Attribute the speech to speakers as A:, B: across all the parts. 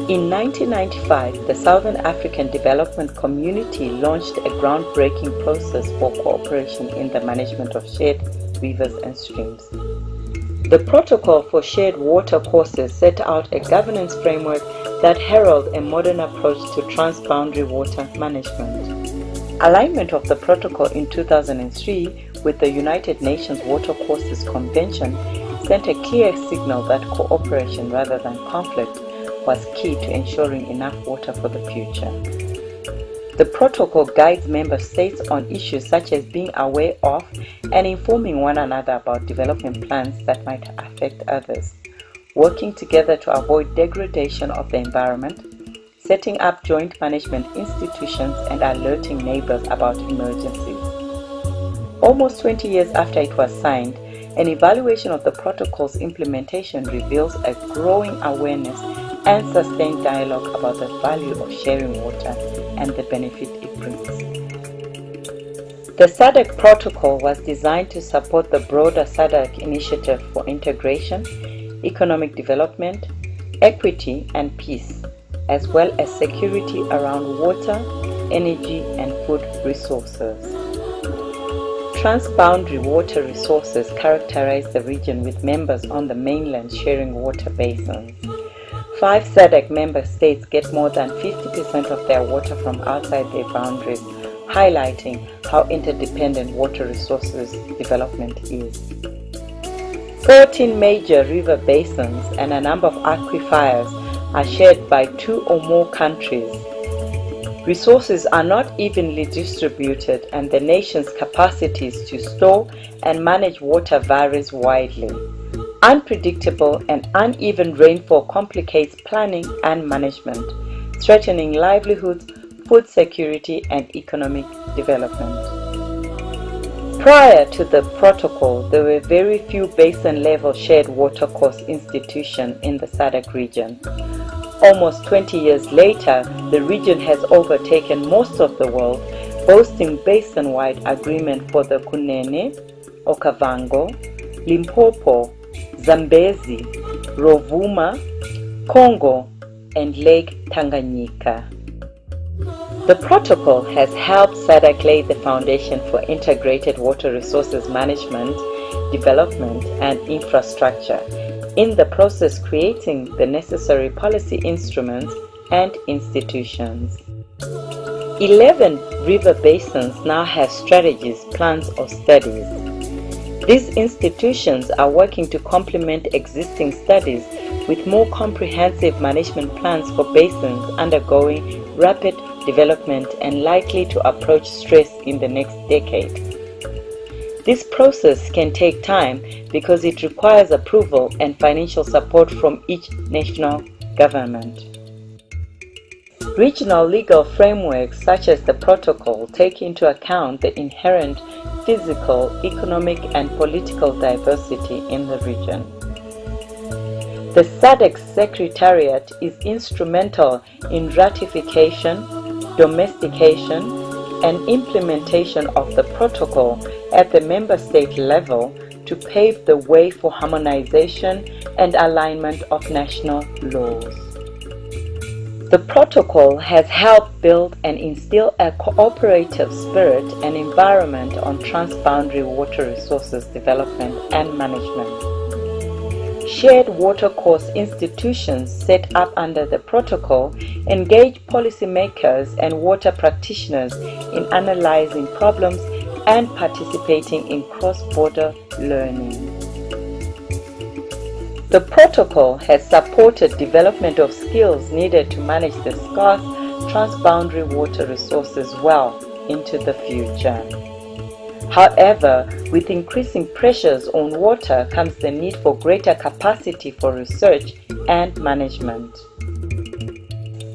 A: In 1995, the Southern African Development Community launched a groundbreaking process for cooperation in the management of shared rivers and streams. The Protocol for Shared Water courses set out a governance framework that heralded a modern approach to transboundary water management. Alignment of the Protocol in 2003 with the United Nations Water Courses Convention sent a clear signal that cooperation rather than conflict was key to ensuring enough water for the future. The protocol guides member states on issues such as being aware of and informing one another about development plans that might affect others, working together to avoid degradation of the environment, setting up joint management institutions, and alerting neighbors about emergencies. Almost 20 years after it was signed, an evaluation of the protocol's implementation reveals a growing awareness and sustained dialogue about the value of sharing water and the benefit it brings. The SADC Protocol was designed to support the broader SADC initiative for integration, economic development, equity, and peace, as well as security around water, energy, and food resources. Transboundary water resources characterize the region, with members on the mainland sharing water basins. 5 SADC member states get more than 50% of their water from outside their boundaries, highlighting how interdependent water resources development is. 13 major river basins and a number of aquifers are shared by 2 or more countries. Resources are not evenly distributed, and the nation's capacities to store and manage water varies widely. Unpredictable and uneven rainfall complicates planning and management, threatening livelihoods, food security, and economic development. Prior to the protocol, there were very few basin-level shared watercourse institutions in the SADC region. Almost 20 years later, the region has overtaken most of the world, boasting basin-wide agreement for the Kunene, Okavango, Limpopo, Zambezi, Rovuma, Congo, and Lake Tanganyika. The protocol has helped SADC lay the foundation for integrated water resources management, development, and infrastructure, in the process creating the necessary policy instruments and institutions. 11 river basins now have strategies, plans, or studies. These institutions are working to complement existing studies with more comprehensive management plans for basins undergoing rapid development and likely to approach stress in the next decade. This process can take time because it requires approval and financial support from each national government. Regional legal frameworks such as the protocol take into account the inherent physical, economic, and political diversity in the region. The SADC Secretariat is instrumental in ratification, domestication, and implementation of the protocol at the member state level to pave the way for harmonization and alignment of national laws. The protocol has helped build and instill a cooperative spirit and environment on transboundary water resources development and management. Shared watercourse institutions set up under the protocol engage policymakers and water practitioners in analyzing problems and participating in cross-border learning. The protocol has supported development of skills needed to manage the scarce transboundary water resources well into the future. However, with increasing pressures on water comes the need for greater capacity for research and management.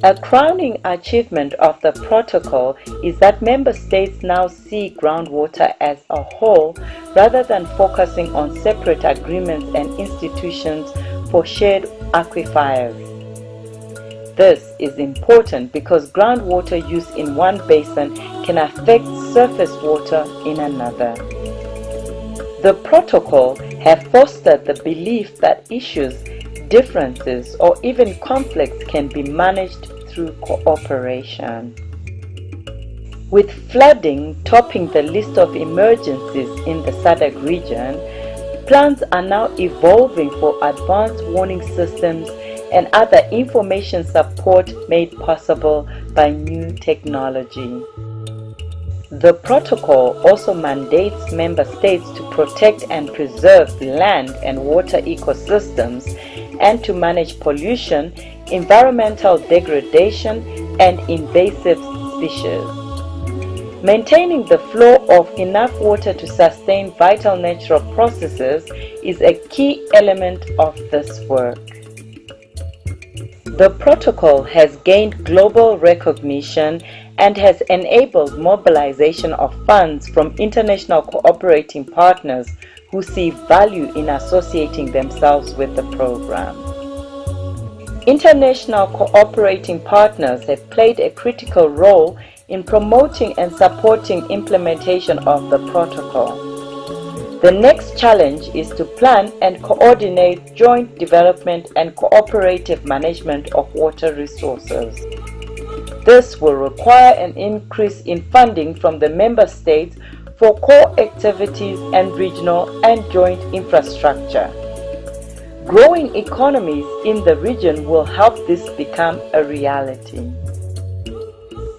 A: A crowning achievement of the protocol is that member states now see groundwater as a whole rather than focusing on separate agreements and institutions for shared aquifers. This is important because groundwater use in one basin can affect surface water in another. The protocol have fostered the belief that issues, differences, or even conflicts can be managed through cooperation. With flooding topping the list of emergencies in the SADC region, plans are now evolving for advanced warning systems and other information support made possible by new technology. The protocol also mandates member states to protect and preserve land and water ecosystems and to manage pollution, environmental degradation, and invasive species. Maintaining the flow of enough water to sustain vital natural processes is a key element of this work. The protocol has gained global recognition and has enabled mobilization of funds from international cooperating partners who see value in associating themselves with the program. International cooperating partners have played a critical role in promoting and supporting implementation of the protocol. The next challenge is to plan and coordinate joint development and cooperative management of water resources. This will require an increase in funding from the member states for core activities and regional and joint infrastructure. Growing economies in the region will help this become a reality.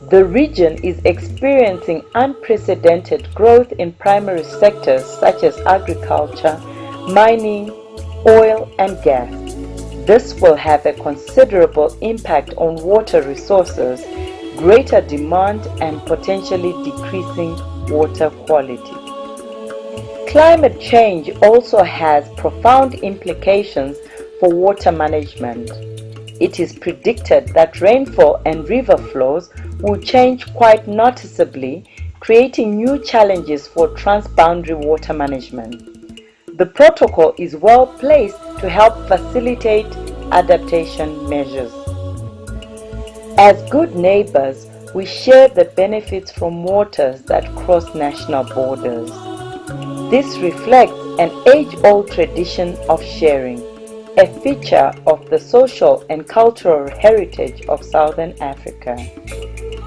A: The region is experiencing unprecedented growth in primary sectors such as agriculture, mining, oil, and gas. This will have a considerable impact on water resources, greater demand, and potentially decreasing water quality. Climate change also has profound implications for water management. It is predicted that rainfall and river flows will change quite noticeably, creating new challenges for transboundary water management. The protocol is well placed to help facilitate adaptation measures. As good neighbors, we share the benefits from waters that cross national borders. This reflects an age-old tradition of sharing, a feature of the social and cultural heritage of Southern Africa.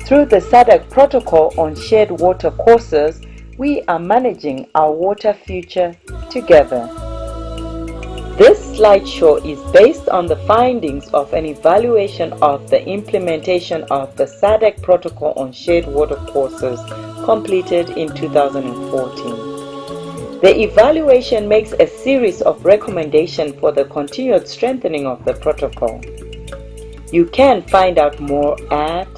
A: Through the SADC Protocol on Shared Water Courses, we are managing our water future together. This slideshow is based on the findings of an evaluation of the implementation of the SADC Protocol on Shared Water Courses completed in 2014. The evaluation makes a series of recommendations for the continued strengthening of the protocol. You can find out more at